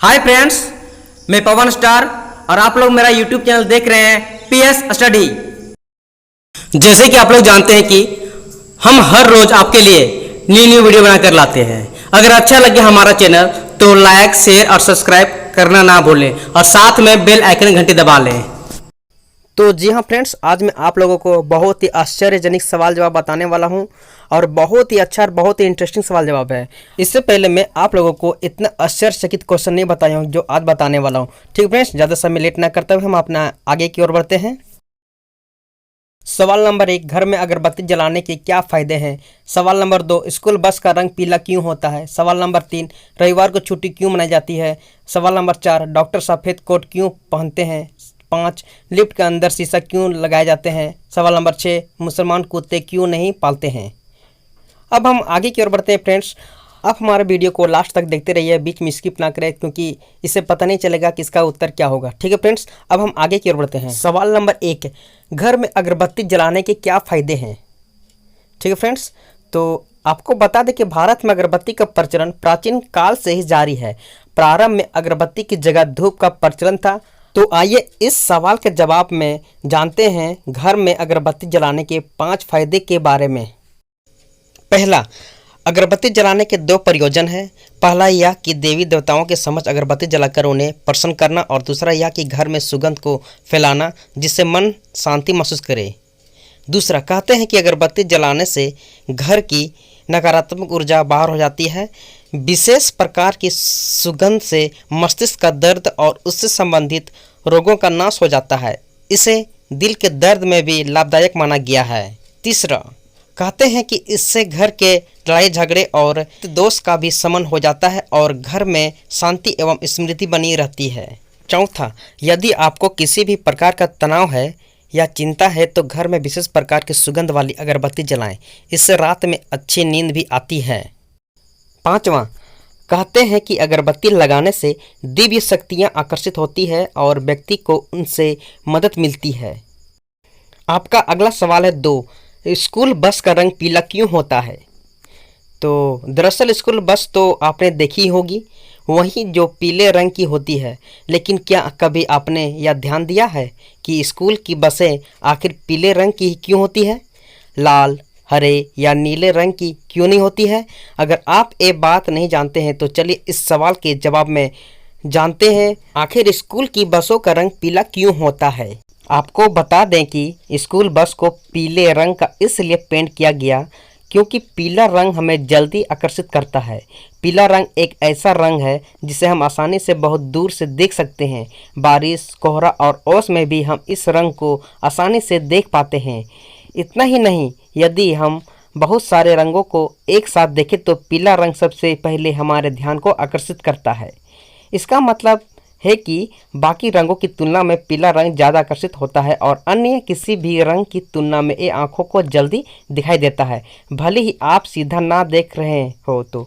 Hi friends, मैं पवन star और आप लोग मेरा यूट्यूब चैनल देख रहे हैं पीएस स्टडी। जैसे कि आप लोग जानते हैं कि हम हर रोज आपके लिए न्यू वीडियो बनाकर लाते हैं। अगर अच्छा लगे हमारा चैनल तो लाइक, शेयर और सब्सक्राइब करना ना भूलें और साथ में बेल आइकन घंटी दबा लें। तो जी हाँ फ्रेंड्स, आज मैं आप लोगों को बहुत ही आश्चर्यजनक सवाल जवाब बताने वाला हूँ और बहुत ही अच्छा और बहुत ही इंटरेस्टिंग सवाल जवाब है। इससे पहले मैं आप लोगों को इतना आश्चर्यचकित क्वेश्चन नहीं बताया हूँ जो आज बताने वाला हूँ। ठीक फ्रेंड्स, ज़्यादा समय लेट ना करते हुए हम अपना आगे की ओर बढ़ते हैं। सवाल नंबर 1, घर में अगरबत्ती जलाने के क्या फ़ायदे हैं। सवाल नंबर 2, स्कूल बस का रंग पीला क्यों होता है। सवाल नंबर 3, रविवार को छुट्टी क्यों मनाई जाती है। सवाल नंबर 4, डॉक्टर सफ़ेद कोट क्यों पहनते हैं। 5, लिफ्ट के अंदर शीशा क्यों लगाए जाते हैं। सवाल नंबर 6, मुसलमान कुत्ते क्यों नहीं पालते हैं। अब हम आगे की ओर बढ़ते हैं फ्रेंड्स। आप हमारे वीडियो को लास्ट तक देखते रहिए, बीच में स्किप ना करें क्योंकि इससे पता नहीं चलेगा कि इसका उत्तर क्या होगा। ठीक है फ्रेंड्स, अब हम आगे की ओर बढ़ते हैं। सवाल नंबर 1, घर में अगरबत्ती जलाने के क्या फ़ायदे हैं। ठीक है फ्रेंड्स, तो आपको बता दें कि भारत में अगरबत्ती का प्रचलन प्राचीन काल से ही जारी है। प्रारंभ में अगरबत्ती की जगह धूप का प्रचलन था। तो आइए इस सवाल के जवाब में जानते हैं घर में अगरबत्ती जलाने के 5 फायदे के बारे में। पहला, अगरबत्ती जलाने के 2 प्रयोजन हैं। पहला यह कि देवी देवताओं के समक्ष अगरबत्ती जलाकर उन्हें प्रसन्न करना और दूसरा यह कि घर में सुगंध को फैलाना जिससे मन शांति महसूस करे। दूसरा, कहते हैं कि अगरबत्ती जलाने से घर की नकारात्मक ऊर्जा बाहर हो जाती है। विशेष प्रकार की सुगंध से मस्तिष्क का दर्द और उससे संबंधित रोगों का नाश हो जाता है। इसे दिल के दर्द में भी लाभदायक माना गया है। तीसरा, कहते हैं कि इससे घर के लड़ाई झगड़े और दोष का भी शमन हो जाता है और घर में शांति एवं स्मृति बनी रहती है। चौथा, यदि आपको किसी भी प्रकार का तनाव है या चिंता है तो घर में विशेष प्रकार की सुगंध वाली अगरबत्ती जलाएं। इससे रात में अच्छी नींद भी आती है। पांचवा, कहते हैं कि अगरबत्ती लगाने से दिव्य शक्तियां आकर्षित होती है और व्यक्ति को उनसे मदद मिलती है। आपका अगला सवाल है 2, स्कूल बस का रंग पीला क्यों होता है। तो दरअसल स्कूल बस तो आपने देखी होगी, वही जो पीले रंग की होती है। लेकिन क्या कभी आपने यह ध्यान दिया है कि स्कूल की बसें आखिर पीले रंग की क्यों होती है, लाल, हरे या नीले रंग की क्यों नहीं होती है। अगर आप ये बात नहीं जानते हैं तो चलिए इस सवाल के जवाब में जानते हैं आखिर स्कूल की बसों का रंग पीला क्यों होता है। आपको बता दें कि स्कूल बस को पीले रंग का इसलिए पेंट किया गया क्योंकि पीला रंग हमें जल्दी आकर्षित करता है। पीला रंग एक ऐसा रंग है जिसे हम आसानी से बहुत दूर से देख सकते हैं। बारिश, कोहरा और ओस में भी हम इस रंग को आसानी से देख पाते हैं। इतना ही नहीं, यदि हम बहुत सारे रंगों को एक साथ देखें तो पीला रंग सबसे पहले हमारे ध्यान को आकर्षित करता है। इसका मतलब है कि बाकी रंगों की तुलना में पीला रंग ज़्यादा आकर्षित होता है और अन्य किसी भी रंग की तुलना में ये आँखों को जल्दी दिखाई देता है। भले ही आप सीधा ना देख रहे हो तो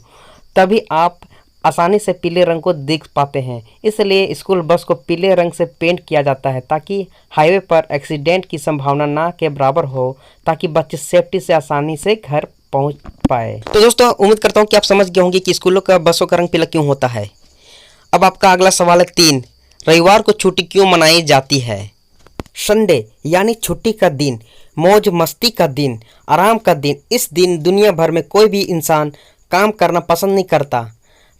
तभी आप आसानी से पीले रंग को देख पाते हैं। इसलिए स्कूल बस को पीले रंग से पेंट किया जाता है ताकि हाईवे पर एक्सीडेंट की संभावना ना के बराबर हो, ताकि बच्चे सेफ्टी से आसानी से घर पहुँच पाए। तो दोस्तों, उम्मीद करता हूँ कि आप समझ गए होंगे कि स्कूलों का बसों का रंग पीला क्यों होता है। अब आपका अगला सवाल है 3, रविवार को छुट्टी क्यों मनाई जाती है। संडे यानी छुट्टी का दिन, मौज मस्ती का दिन, आराम का दिन। इस दिन दुनिया भर में कोई भी इंसान काम करना पसंद नहीं करता।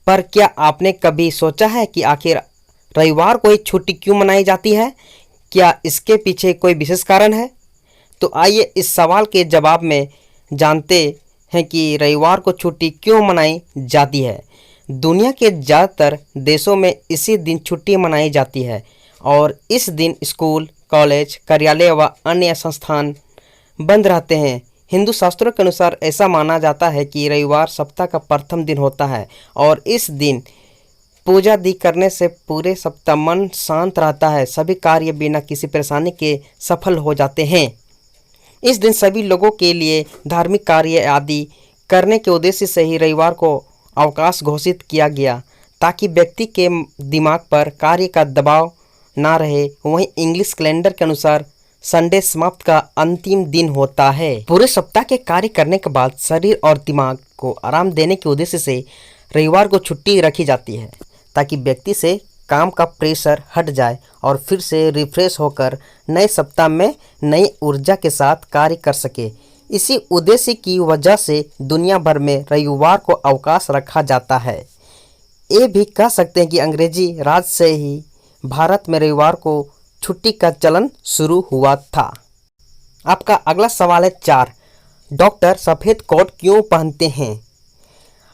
पर क्या आपने कभी सोचा है कि आखिर रविवार को ही छुट्टी क्यों मनाई जाती है? क्या इसके पीछे कोई विशेष कारण है? तो आइए इस सवाल के जवाब में जानते हैं कि रविवार को छुट्टी क्यों मनाई जाती है। दुनिया के ज़्यादातर देशों में इसी दिन छुट्टी मनाई जाती है और इस दिन स्कूल, कॉलेज, कार्यालय व अन्य संस्थान बंद रहते हैं। हिंदू शास्त्रों के अनुसार ऐसा माना जाता है कि रविवार सप्ताह का प्रथम दिन होता है और इस दिन पूजा दी करने से पूरे सप्ताह मन शांत रहता है। सभी कार्य बिना किसी परेशानी के सफल हो जाते हैं। इस दिन सभी लोगों के लिए धार्मिक कार्य आदि करने के उद्देश्य से ही रविवार को अवकाश घोषित किया गया ताकि व्यक्ति के दिमाग पर कार्य का दबाव ना रहे। वहीं इंग्लिश कैलेंडर के अनुसार संडे समाप्त का अंतिम दिन होता है। पूरे सप्ताह के कार्य करने के बाद शरीर और दिमाग को आराम देने के उद्देश्य से रविवार को छुट्टी रखी जाती है ताकि व्यक्ति से काम का प्रेशर हट जाए और फिर से रिफ्रेश होकर नए सप्ताह में नई ऊर्जा के साथ कार्य कर सके। इसी उद्देश्य की वजह से दुनिया भर में रविवार को अवकाश रखा जाता है। ये भी कह सकते हैं कि अंग्रेजी राज से ही भारत में रविवार को छुट्टी का चलन शुरू हुआ था। आपका अगला सवाल है 4, डॉक्टर सफ़ेद कोट क्यों पहनते हैं?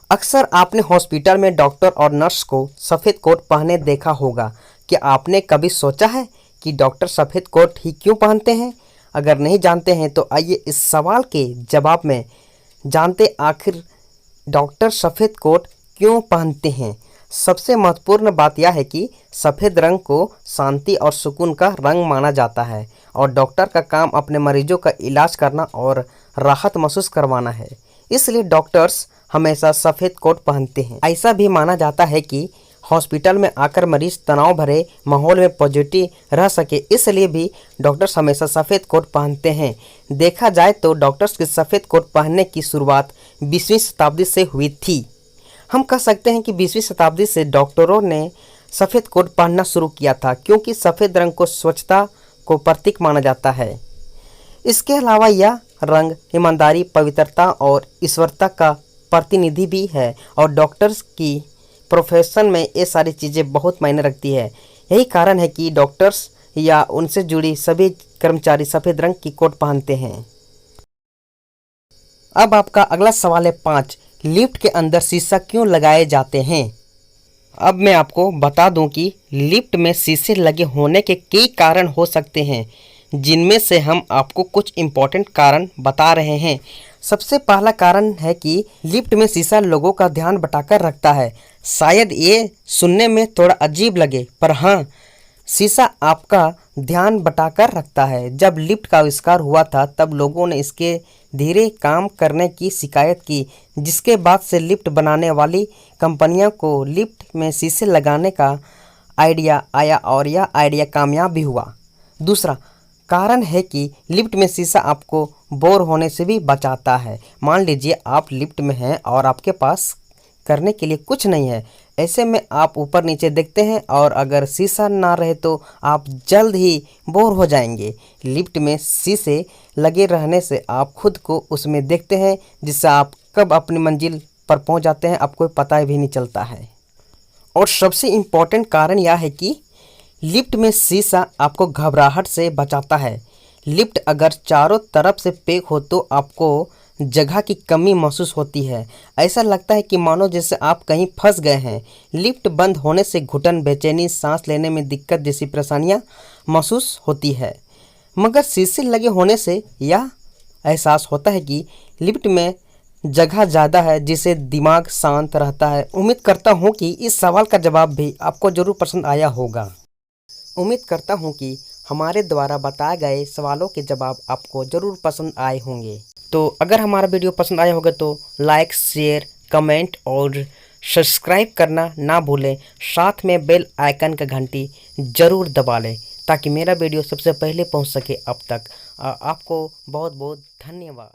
अक्सर आपने हॉस्पिटल में डॉक्टर और नर्स को सफ़ेद कोट पहने देखा होगा। क्या आपने कभी सोचा है कि डॉक्टर सफ़ेद कोट ही क्यों पहनते हैं? अगर नहीं जानते हैं तो आइए इस सवाल के जवाब में जानते आखिर डॉक्टर सफ़ेद कोट क्यों पहनते हैं। सबसे महत्वपूर्ण बात यह है कि सफ़ेद रंग को शांति और सुकून का रंग माना जाता है और डॉक्टर का काम अपने मरीजों का इलाज करना और राहत महसूस करवाना है। इसलिए डॉक्टर्स हमेशा सफ़ेद कोट पहनते हैं। ऐसा भी माना जाता है कि हॉस्पिटल में आकर मरीज तनाव भरे माहौल में पॉजिटिव रह सके, इसलिए भी डॉक्टर्स हमेशा सफ़ेद कोट पहनते हैं। देखा जाए तो डॉक्टर्स के सफ़ेद कोट पहनने की शुरुआत 20वीं शताब्दी से हुई थी। हम कह सकते हैं कि 20वीं शताब्दी से डॉक्टरों ने सफ़ेद कोट पहनना शुरू किया था, क्योंकि सफ़ेद रंग को स्वच्छता को प्रतीक माना जाता है। इसके अलावा यह रंग ईमानदारी, पवित्रता और ईश्वरता का प्रतिनिधि भी है और डॉक्टर्स की प्रोफेशन में ये सारी चीज़ें बहुत मायने रखती है। यही कारण है कि डॉक्टर्स या उनसे जुड़ी सभी कर्मचारी सफ़ेद रंग की कोट पहनते हैं। अब आपका अगला सवाल है 5, लिफ्ट के अंदर शीशा क्यों लगाए जाते हैं? अब मैं आपको बता दूं कि लिफ्ट में शीशे लगे होने के कई कारण हो सकते हैं, जिनमें से हम आपको कुछ इम्पोर्टेंट कारण बता रहे हैं। सबसे पहला कारण है कि लिफ्ट में शीशा लोगों का ध्यान भटकाकर रखता है। शायद ये सुनने में थोड़ा अजीब लगे, पर हाँ, शीशा आपका ध्यान भटकाकर रखता है। जब लिफ्ट का आविष्कार हुआ था तब लोगों ने इसके धीरे काम करने की शिकायत की, जिसके बाद से लिफ्ट बनाने वाली कंपनियों को लिफ्ट में शीशे लगाने का आइडिया आया और यह आइडिया कामयाब भी हुआ। दूसरा कारण है कि लिफ्ट में शीशा आपको बोर होने से भी बचाता है। मान लीजिए आप लिफ्ट में हैं और आपके पास करने के लिए कुछ नहीं है, ऐसे में आप ऊपर नीचे देखते हैं और अगर शीशा ना रहे तो आप जल्द ही बोर हो जाएंगे। लिफ्ट में शीशे लगे रहने से आप खुद को उसमें देखते हैं, जिससे आप कब अपनी मंजिल पर पहुंच जाते हैं आपको पता भी नहीं चलता है। और सबसे इम्पोर्टेंट कारण यह है कि लिफ्ट में शीशा आपको घबराहट से बचाता है। लिफ्ट अगर चारों तरफ से पैक हो तो आपको जगह की कमी महसूस होती है। ऐसा लगता है कि मानो जैसे आप कहीं फंस गए हैं। लिफ्ट बंद होने से घुटन, बेचैनी, सांस लेने में दिक्कत जैसी परेशानियां महसूस होती है। मगर शीशे लगे होने से यह एहसास होता है कि लिफ्ट में जगह ज़्यादा है, जिससे दिमाग शांत रहता है। उम्मीद करता हूँ कि इस सवाल का जवाब भी आपको ज़रूर पसंद आया होगा। उम्मीद करता हूँ कि हमारे द्वारा बताए गए सवालों के जवाब आपको ज़रूर पसंद आए होंगे। तो अगर हमारा वीडियो पसंद आया होगा तो लाइक, शेयर, कमेंट और सब्सक्राइब करना ना भूलें। साथ में बेल आइकन का घंटी ज़रूर दबा लें ताकि मेरा वीडियो सबसे पहले पहुंच सके आप तक। आपको बहुत बहुत धन्यवाद।